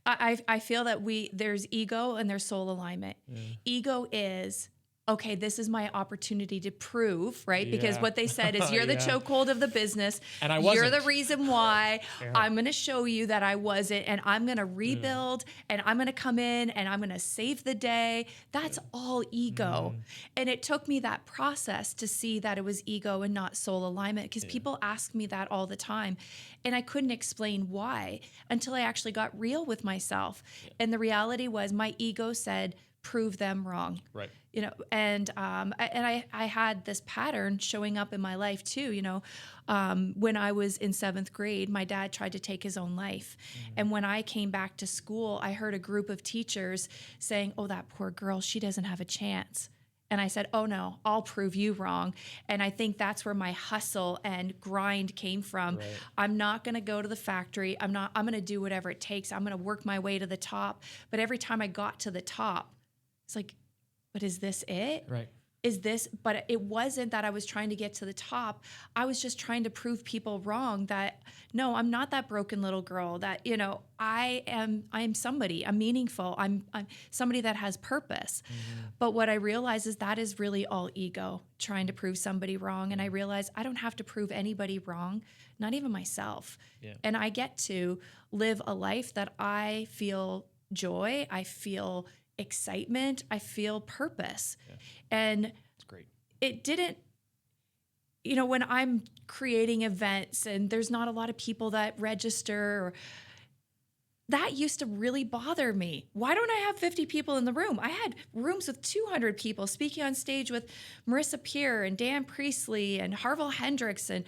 I feel that there's ego and there's soul alignment. Ego is, okay, this is my opportunity to prove, right? Yeah. Because what they said is you're the chokehold of the business. And I wasn't. You're the reason why. I'm going to show you that I wasn't, and I'm going to rebuild, and I'm going to come in, and I'm going to save the day. That's all ego. And it took me that process to see that it was ego and not soul alignment, because people ask me that all the time. And I couldn't explain why until I actually got real with myself. And the reality was my ego said, prove them wrong. Right. You know, and I had this pattern showing up in my life too. You know, when I was in 7th grade, my dad tried to take his own life. And when I came back to school, I heard a group of teachers saying, oh, that poor girl, she doesn't have a chance. And I said, oh no, I'll prove you wrong. And I think that's where my hustle and grind came from. Right. I'm not going to go to the factory. I'm going to do whatever it takes. I'm going to work my way to the top. But every time I got to the top, it's like, but is this it? Right. But it wasn't that I was trying to get to the top. I was just trying to prove people wrong that, no, I'm not that broken little girl, that, you know, I am somebody. I'm meaningful. I'm somebody that has purpose. But what I realized is that is really all ego, trying to prove somebody wrong. And I realized I don't have to prove anybody wrong, not even myself. Yeah. And I get to live a life that I feel joy, I feel excitement, I feel purpose. Yeah. And it's great. It didn't, you know, when I'm creating events and there's not a lot of people that register, that used to really bother me. Why don't I have 50 people in the room? I had rooms with 200 people, speaking on stage with Marissa Peer and Dan Priestley and Harville Hendricks. And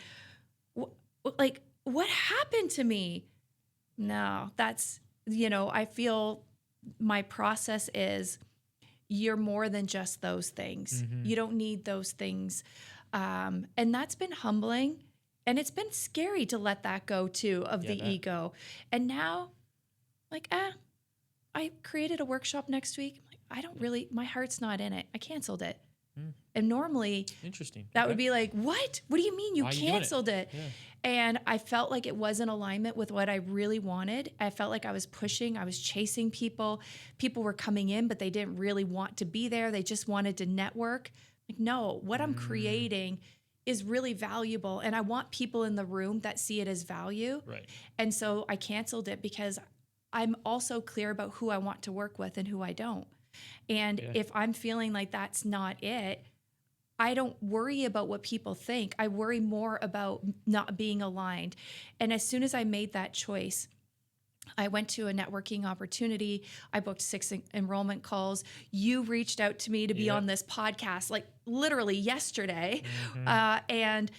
what happened to me? No, that's, you know, I feel my process is you're more than just those things. You don't need those things. And that's been humbling. And it's been scary to let that go too, of the ego. And now, like, I created a workshop next week. I don't really, my heart's not in it. I canceled it. And normally that would be like, what do you mean you canceled it? Yeah. And I felt like it was in alignment with what I really wanted. I felt like I was pushing, I was chasing people. People were coming in, but they didn't really want to be there. They just wanted to network. Like, no, what I'm creating is really valuable. And I want people in the room that see it as value. Right. And so I canceled it because I'm also clear about who I want to work with and who I don't. And if I'm feeling like that's not it, I don't worry about what people think. I worry more about not being aligned. And as soon as I made that choice, I went to a networking opportunity. I booked 6 enrollment calls. You reached out to me to be Yeah. on this podcast, like literally yesterday. Mm-hmm. And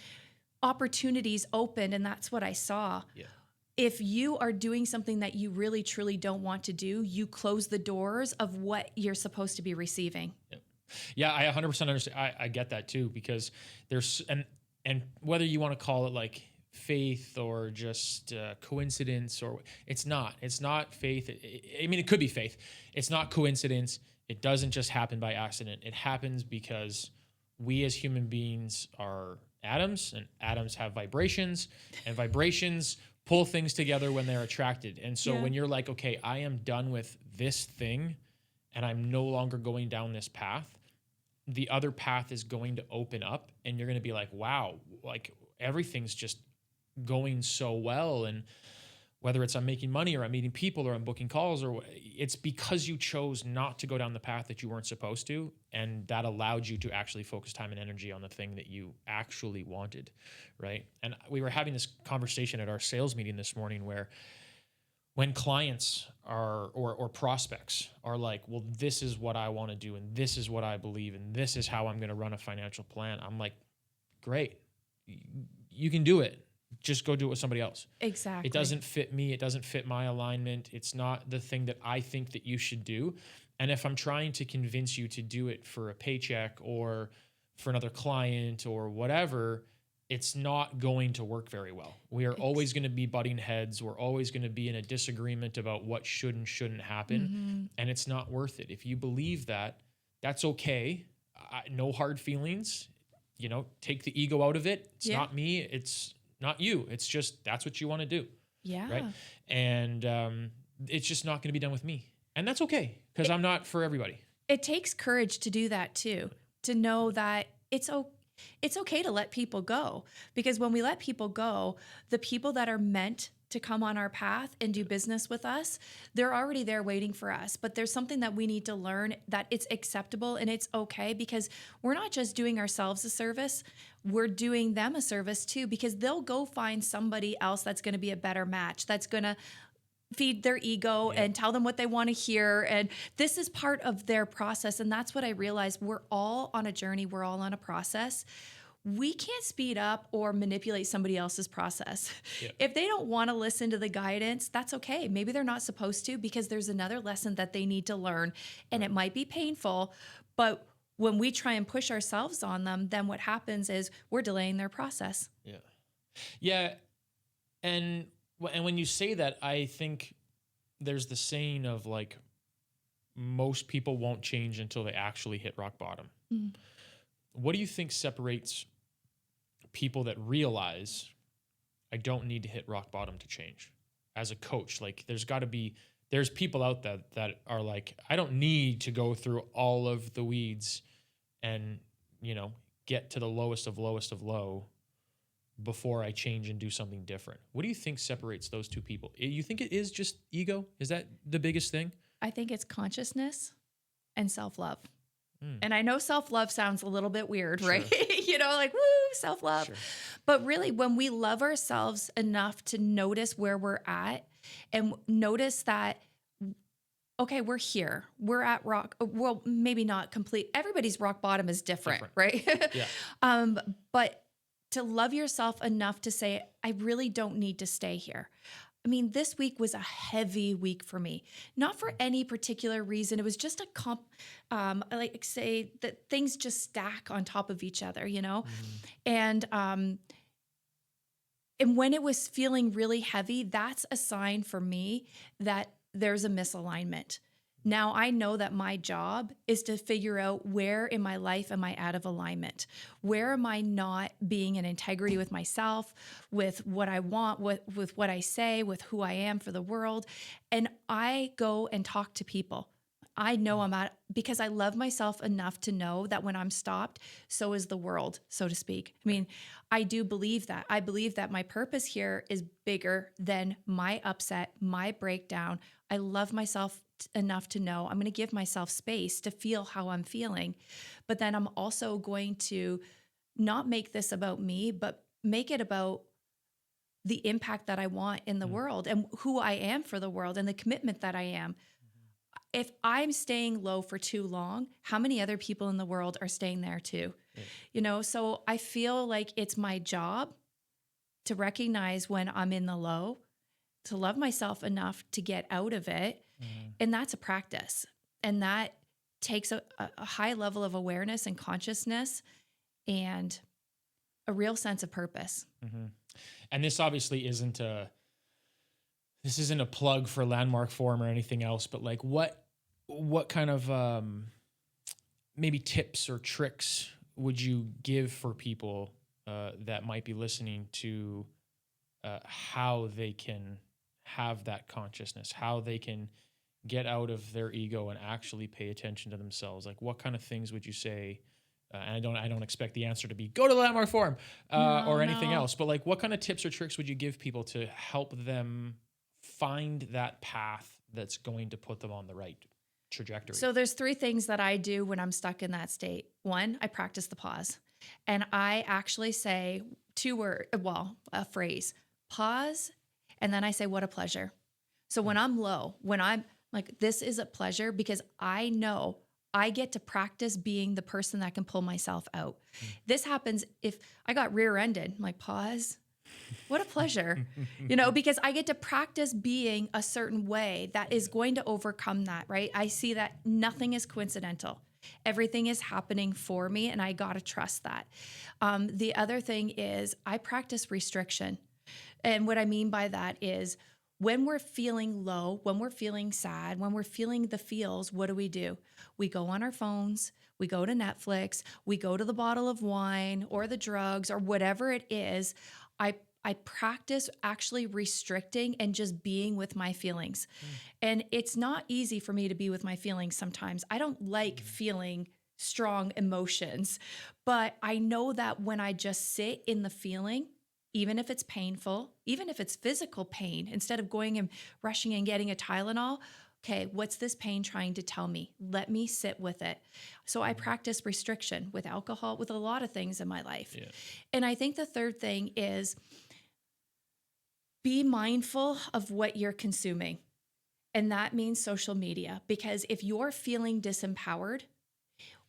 opportunities opened, and that's what I saw. Yeah. If you are doing something that you really, truly don't want to do, you close the doors of what you're supposed to be receiving. Yeah, I 100% understand. I get that too, because there's, and whether you want to call it like faith or just coincidence, or it's not faith. I mean, it could be faith. It's not coincidence. It doesn't just happen by accident. It happens because we as human beings are atoms, and atoms have vibrations, and vibrations pull things together when they're attracted. And so when you're like, okay, I am done with this thing and I'm no longer going down this path, the other path is going to open up, and you're going to be like, wow, like everything's just going so well. And whether it's I'm making money or I'm meeting people or I'm booking calls, or it's because you chose not to go down the path that you weren't supposed to. And that allowed you to actually focus time and energy on the thing that you actually wanted. Right. And we were having this conversation at our sales meeting this morning, where when clients are, or prospects are like, well, this is what I want to do, and this is what I believe, and this is how I'm going to run a financial plan. I'm like, great, you can do it. Just go do it with somebody else. Exactly. It doesn't fit me. It doesn't fit my alignment. It's not the thing that I think that you should do. And if I'm trying to convince you to do it for a paycheck or for another client or whatever, it's not going to work very well. We are always going to be butting heads. We're always going to be in a disagreement about what should and shouldn't happen. Mm-hmm. And it's not worth it. If you believe that, that's okay. No hard feelings. Take the ego out of it. It's not me. It's not you. It's just, that's what you want to do. Yeah. Right. And it's just not going to be done with me. And that's okay, because I'm not for everybody. It takes courage to do that too, to know that it's okay to let people go, because when we let people go, the people that are meant to come on our path and do business with us, they're already there waiting for us. But there's something that we need to learn, that it's acceptable and it's okay, because we're not just doing ourselves a service, we're doing them a service too, because they'll go find somebody else that's going to be a better match, that's going to feed their ego and tell them what they want to hear. And this is part of their process. And that's what I realized. We're all on a journey. We're all on a process. We can't speed up or manipulate somebody else's process. Yeah. If they don't want to listen to the guidance, that's okay. Maybe they're not supposed to, because there's another lesson that they need to learn, and it might be painful, but when we try and push ourselves on them, then what happens is we're delaying their process. Yeah. Yeah. And when you say that, I think there's the saying of like, most people won't change until they actually hit rock bottom. Mm. What do you think separates people that realize I don't need to hit rock bottom to change? As a coach, like there's people out there that are like, I don't need to go through all of the weeds and, get to the lowest of low before I change and do something different. What do you think separates those two people? You think it is just ego? Is that the biggest thing? I think it's consciousness and self-love. And I know self-love sounds a little bit weird, sure. Right? Like, woo, self-love. Sure. But really, when we love ourselves enough to notice where we're at and notice that, okay, we're here. We're at rock. Well, maybe not complete. Everybody's rock bottom is different. Right? Yeah. But to love yourself enough to say, I really don't need to stay here. I mean, this week was a heavy week for me, not for any particular reason. It was just like say that things just stack on top of each other, And when it was feeling really heavy, that's a sign for me that there's a misalignment. Now I know that my job is to figure out, where in my life am I out of alignment? Where am I not being in integrity with myself, with what I want, with what I say, with who I am for the world? And I go and talk to people. I know I'm at, because I love myself enough to know that when I'm stopped, so is the world, so to speak. I mean, I do believe that. I believe that my purpose here is bigger than my upset, my breakdown. I love myself enough to know I'm going to give myself space to feel how I'm feeling. But then I'm also going to not make this about me, but make it about the impact that I want in the world and who I am for the world and the commitment that I am. If I'm staying low for too long, how many other people in the world are staying there too? So I feel like it's my job to recognize when I'm in the low, to love myself enough to get out of it. And that's a practice. And that takes a high level of awareness and consciousness and a real sense of purpose. And this obviously isn't a plug for Landmark Forum or anything else, but like what kind of maybe tips or tricks would you give for people that might be listening to how they can have that consciousness, how they can get out of their ego and actually pay attention to themselves? Like, what kind of things would you say? And I don't expect the answer to be go to the Landmark Forum or anything else, but like, what kind of tips or tricks would you give people to help them find that path that's going to put them on the right trajectory? So there's 3 things that I do when I'm stuck in that state. 1, I practice the pause. And I actually say a phrase, pause. And then I say, what a pleasure. So when I'm low, when I'm like, this is a pleasure, because I know I get to practice being the person that can pull myself out. This happens if I got rear-ended, I'm like, pause. What a pleasure, because I get to practice being a certain way that is going to overcome that, right? I see that nothing is coincidental. Everything is happening for me, and I got to trust that. The other thing is I practice restriction. And what I mean by that is when we're feeling low, when we're feeling sad, when we're feeling the feels, what do? We go on our phones, we go to Netflix, we go to the bottle of wine or the drugs or whatever it is. I practice actually restricting and just being with my feelings. And it's not easy for me to be with my feelings sometimes. I don't like feeling strong emotions, but I know that when I just sit in the feeling, even if it's painful, even if it's physical pain, instead of going and rushing and getting a Tylenol, okay, what's this pain trying to tell me? Let me sit with it. So I practice restriction with alcohol, with a lot of things in my life. Yeah. And I think the third thing is be mindful of what you're consuming. And that means social media, because if you're feeling disempowered,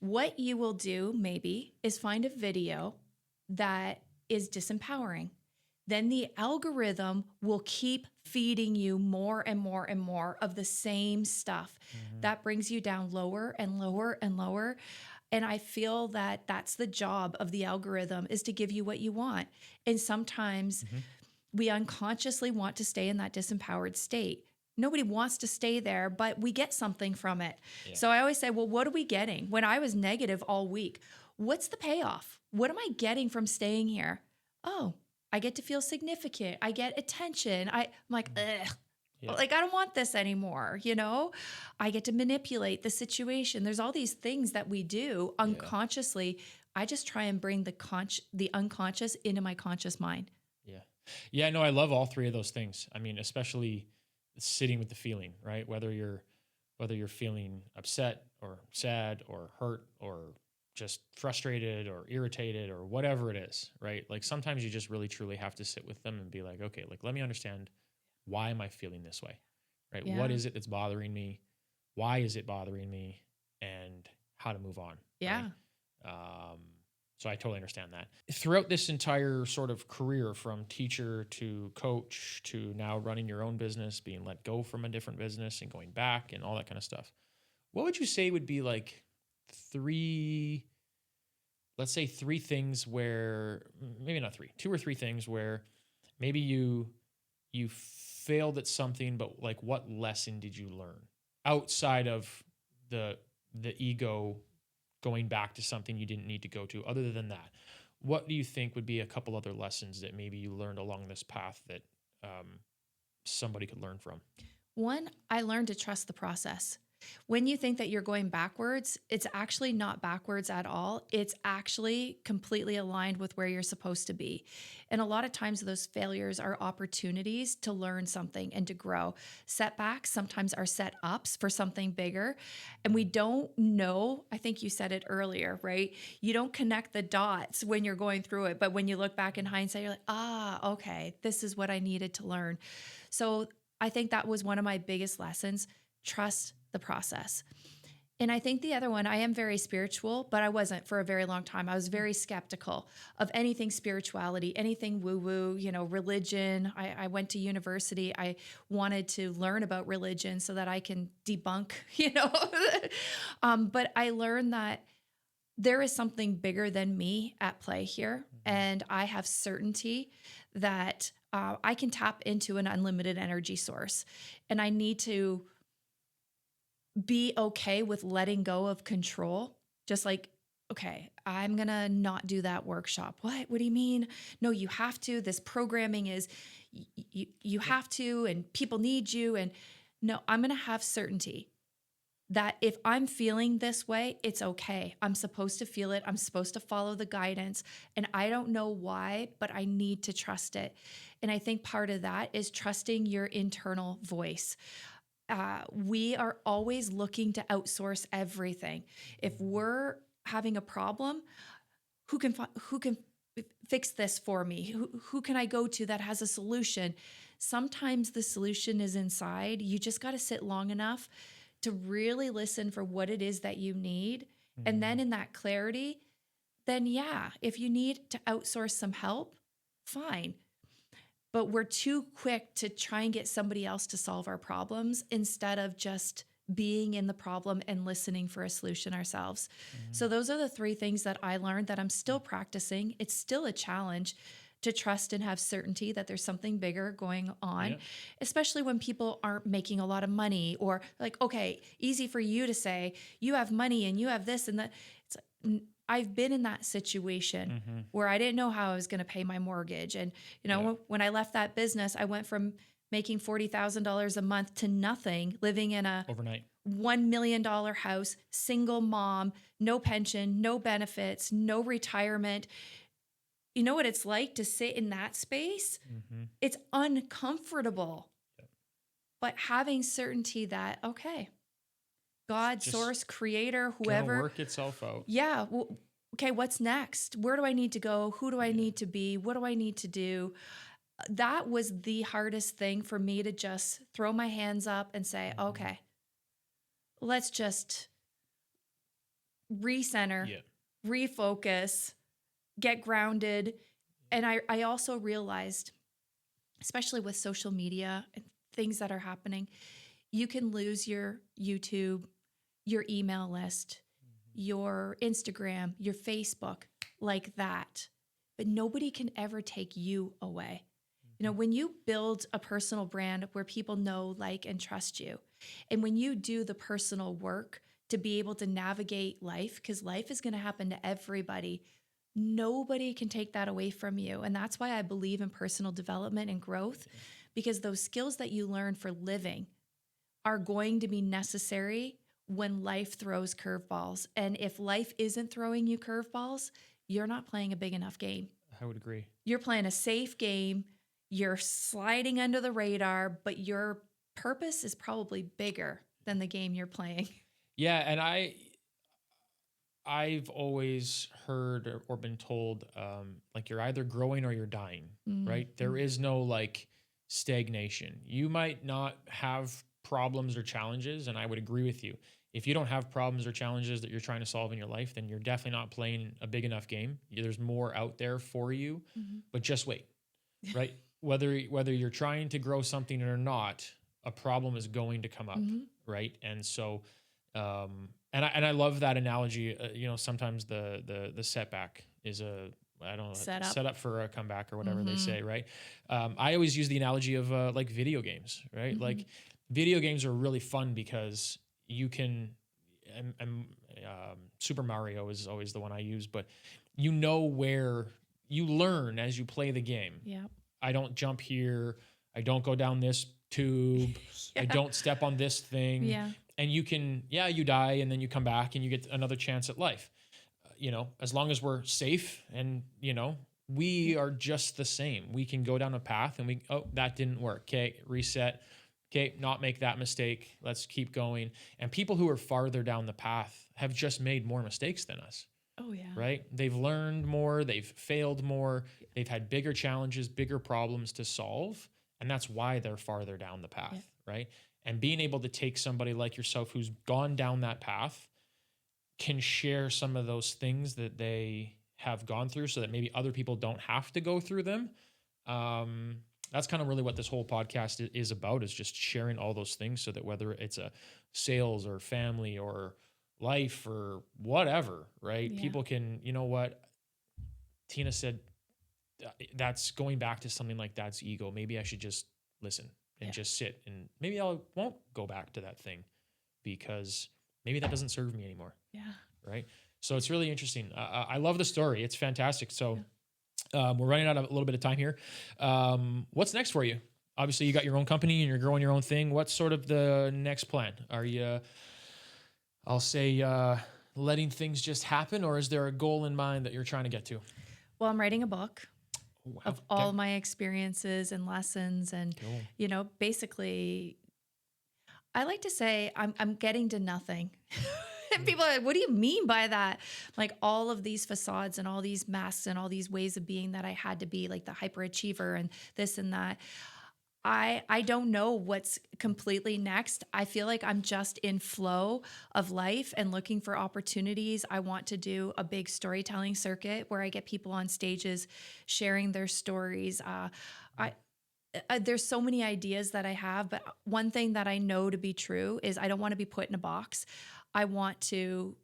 what you will do maybe is find a video that is disempowering. Then the algorithm will keep feeding you more and more and more of the same stuff. That brings you down lower and lower and lower. And I feel that that's the job of the algorithm, is to give you what you want. And sometimes we unconsciously want to stay in that disempowered state. Nobody wants to stay there, but we get something from it. Yeah. So I always say, well, what are we getting? When I was negative all week, what's the payoff? What am I getting from staying here? Oh, I get to feel significant. I get attention. I'm like, ugh. Yeah. Like, I don't want this anymore. I get to manipulate the situation. There's all these things that we do unconsciously. Yeah. I just try and bring the unconscious into my conscious mind. Yeah. Yeah, no, I love all 3 of those things. I mean, especially sitting with the feeling, right? Whether you're feeling upset or sad or hurt or just frustrated or irritated or whatever it is, right? Like sometimes you just really truly have to sit with them and be like, okay, like let me understand, why am I feeling this way, right? Yeah. What is it that's bothering me? Why is it bothering me? And how to move on. Yeah. Right? So I totally understand that. Throughout this entire sort of career, from teacher to coach to now running your own business, being let go from a different business and going back and all that kind of stuff, what would you say would be like 3 things where, maybe not 3, 2 or 3 things where maybe you failed at something, but like what lesson did you learn outside of the ego going back to something you didn't need to go to? Other than that, what do you think would be a couple other lessons that maybe you learned along this path that somebody could learn from? 1, I learned to trust the process. When you think that you're going backwards, it's actually not backwards at all. It's actually completely aligned with where you're supposed to be. And a lot of times those failures are opportunities to learn something and to grow. Setbacks sometimes are set ups for something bigger. And we don't know, I think you said it earlier, right? You don't connect the dots when you're going through it. But when you look back in hindsight, you're like, okay, this is what I needed to learn. So I think that was one of my biggest lessons. Trust the process. And I think the other one, I am very spiritual, but I wasn't for a very long time. I was very skeptical of anything spirituality, anything woo-woo, religion. I went to university. I wanted to learn about religion so that I can debunk, but I learned that there is something bigger than me at play here. And I have certainty that I can tap into an unlimited energy source. And I need to be okay with letting go of control. Just like, okay, I'm going to not do that workshop. What do you mean? No, you have to. This programming is, you have to, and people need you. And no, I'm going to have certainty that if I'm feeling this way, it's okay. I'm supposed to feel it. I'm supposed to follow the guidance. And I don't know why, but I need to trust it. And I think part of that is trusting your internal voice. We are always looking to outsource everything. If we're having a problem, who can fix this for me? Who can I go to that has a solution? Sometimes the solution is inside. You just got to sit long enough to really listen for what it is that you need. And then in that clarity, then yeah, if you need to outsource some help, fine. But we're too quick to try and get somebody else to solve our problems instead of just being in the problem and listening for a solution ourselves. So those are the three things that I learned that I'm still practicing. It's still a challenge to trust and have certainty that there's something bigger going on, especially when people aren't making a lot of money, or like, okay, easy for you to say, you have money and you have this and that. It's like, I've been in that situation where I didn't know how I was going to pay my mortgage. And, when I left that business, I went from making $40,000 a month to nothing, living in a overnight $1 million house, single mom, no pension, no benefits, no retirement. You know what it's like to sit in that space? It's uncomfortable. But having certainty that, okay, God, source, creator, whoever. Work itself out. Yeah. Well, okay, what's next? Where do I need to go? Who do I need to be? What do I need to do? That was the hardest thing for me, to just throw my hands up and say, okay, let's just recenter, refocus, get grounded. And I also realized, especially with social media and things that are happening, you can lose your YouTube, your email list, your Instagram, your Facebook, like that. But nobody can ever take you away. When you build a personal brand where people know, like, and trust you, and when you do the personal work to be able to navigate life, because life is going to happen to everybody, nobody can take that away from you. And that's why I believe in personal development and growth, because those skills that you learn for living are going to be necessary when life throws curveballs. And if life isn't throwing you curveballs, you're not playing a big enough game. I would agree. You're playing a safe game. You're sliding under the radar, but your purpose is probably bigger than the game you're playing. Yeah. And I've always heard or been told, like, you're either growing or you're dying, right? There is no like stagnation. You might not have problems or challenges, and I would agree with you. If you don't have problems or challenges that you're trying to solve in your life, then you're definitely not playing a big enough game. There's more out there for you, but just wait, right? Whether you're trying to grow something or not, a problem is going to come up, right? And so, and I love that analogy. Sometimes the setback is set up for a comeback or whatever they say, right? I always use the analogy of like video games, right? Like, video games are really fun because you can, and Super Mario is always the one I use, but where you learn as you play the game. Yeah. I don't jump here. I don't go down this tube. I don't step on this thing. Yeah. And you can, you die and then you come back and you get another chance at life. As long as we're safe and, we are just the same. We can go down a path and that didn't work. Okay, reset. Okay, not make that mistake. Let's keep going. And people who are farther down the path have just made more mistakes than us. Oh, yeah. Right? They've learned more, they've failed more, they've had bigger challenges, bigger problems to solve. And that's why they're farther down the path, right? And being able to take somebody like yourself who's gone down that path can share some of those things that they have gone through so that maybe other people don't have to go through them. That's kind of really what this whole podcast is about, is just sharing all those things so that whether it's a sales or family or life or whatever, right? Yeah. People can, what Tina said, that's going back to something like that's ego. Maybe I should just listen and just sit, and maybe I won't go back to that thing because maybe that doesn't serve me anymore. Yeah. Right. So it's really interesting. I love the story. It's fantastic. So we're running out of a little bit of time here. What's next for you? Obviously you got your own company and you're growing your own thing. What's sort of the next plan? Are you, I'll say, letting things just happen, or is there a goal in mind that you're trying to get to? Well, I'm writing a book of all Okay. my experiences and lessons. And, Cool. basically, I like to say I'm getting to nothing. And people are like, what do you mean by that? Like all of these facades and all these masks and all these ways of being that I had to be, like the hyperachiever and this and that. I don't know what's completely next. I feel like I'm just in flow of life and looking for opportunities. I want to do a big storytelling circuit where I get people on stages sharing their stories. There's so many ideas that I have, but one thing that I know to be true is I don't want to be put in a box. I want to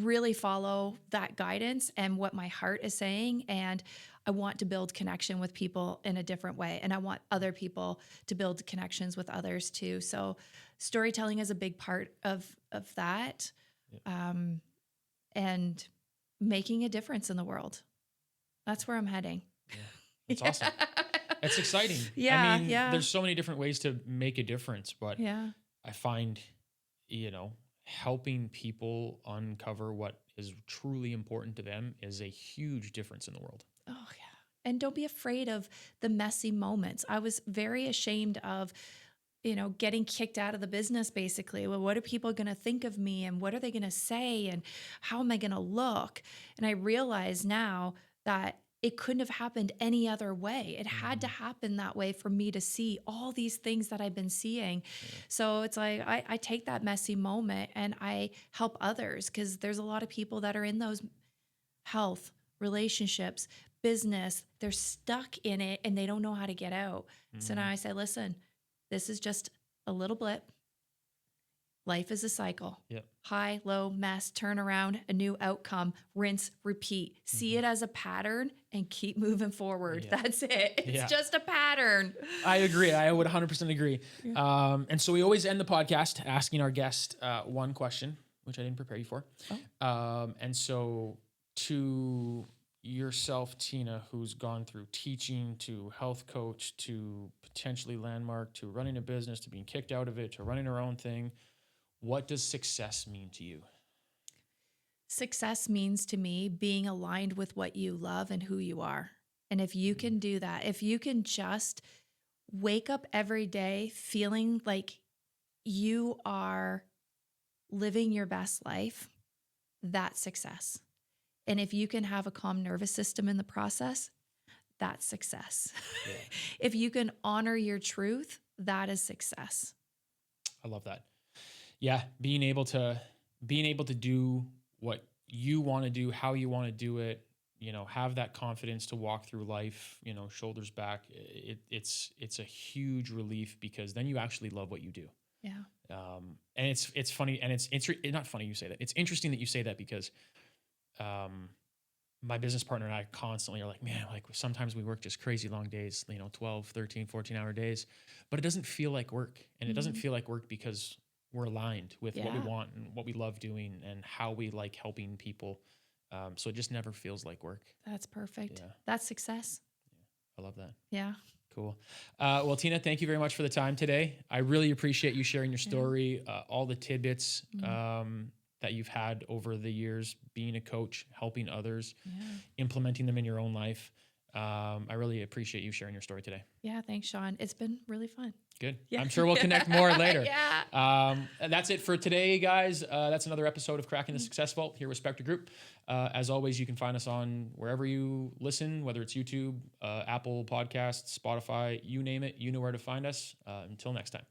really follow that guidance and what my heart is saying. And I want to build connection with people in a different way. And I want other people to build connections with others too. So storytelling is a big part of that. And making a difference in the world. That's where I'm heading. Yeah. That's awesome. It's exciting. Yeah. I mean, there's so many different ways to make a difference, but I find, helping people uncover what is truly important to them is a huge difference in the world. Oh, yeah. And don't be afraid of the messy moments. I was very ashamed of, getting kicked out of the business, basically. Well, what are people going to think of me? And what are they going to say? And how am I going to look? And I realize now that it couldn't have happened any other way. It had to happen that way for me to see all these things that I've been seeing. So it's like I take that messy moment and I help others, because there's a lot of people that are in those health, relationships, business, they're stuck in it and they don't know how to get out. So now I say, listen, this is just a little blip. Life is a cycle. Yep. High, low, mess, turn around, a new outcome, rinse, repeat. See it as a pattern and keep moving forward. Yeah. That's it. It's just a pattern. I agree. I would 100% agree. And so we always end the podcast asking our guest one question, which I didn't prepare you for. And so to yourself, Tina, who's gone through teaching to health coach to potentially landmark to running a business to being kicked out of it to running her own thing, what does success mean to you? Success means to me being aligned with what you love and who you are. And if you can do that, if you can just wake up every day feeling like you are living your best life, that's success. And if you can have a calm nervous system in the process, that's success. Yeah. If you can honor your truth, that is success. I love that. Yeah, being able to do what you want to do, how you want to do it, have that confidence to walk through life, shoulders back. It's a huge relief, because then you actually love what you do. Yeah. And it's funny, and it's not funny you say that. It's interesting that you say that, because my business partner and I constantly are like, man, like sometimes we work just crazy long days, 12, 13, 14-hour days, but it doesn't feel like work. And it doesn't feel like work because we're aligned with what we want and what we love doing and how we like helping people. So it just never feels like work. That's perfect. Yeah. That's success. I love that. Yeah. Cool. Well, Tina, thank you very much for the time today. I really appreciate you sharing your story, all the tidbits that you've had over the years, being a coach, helping others, implementing them in your own life. I really appreciate you sharing your story today. Yeah. Thanks, Sean. It's been really fun. Good. Yeah. I'm sure we'll connect more later. Yeah. That's it for today, guys. That's another episode of Cracking the Success Vault here with Spectre Group. As always, you can find us on wherever you listen, whether it's YouTube, Apple Podcasts, Spotify, you name it, you know where to find us. Until next time.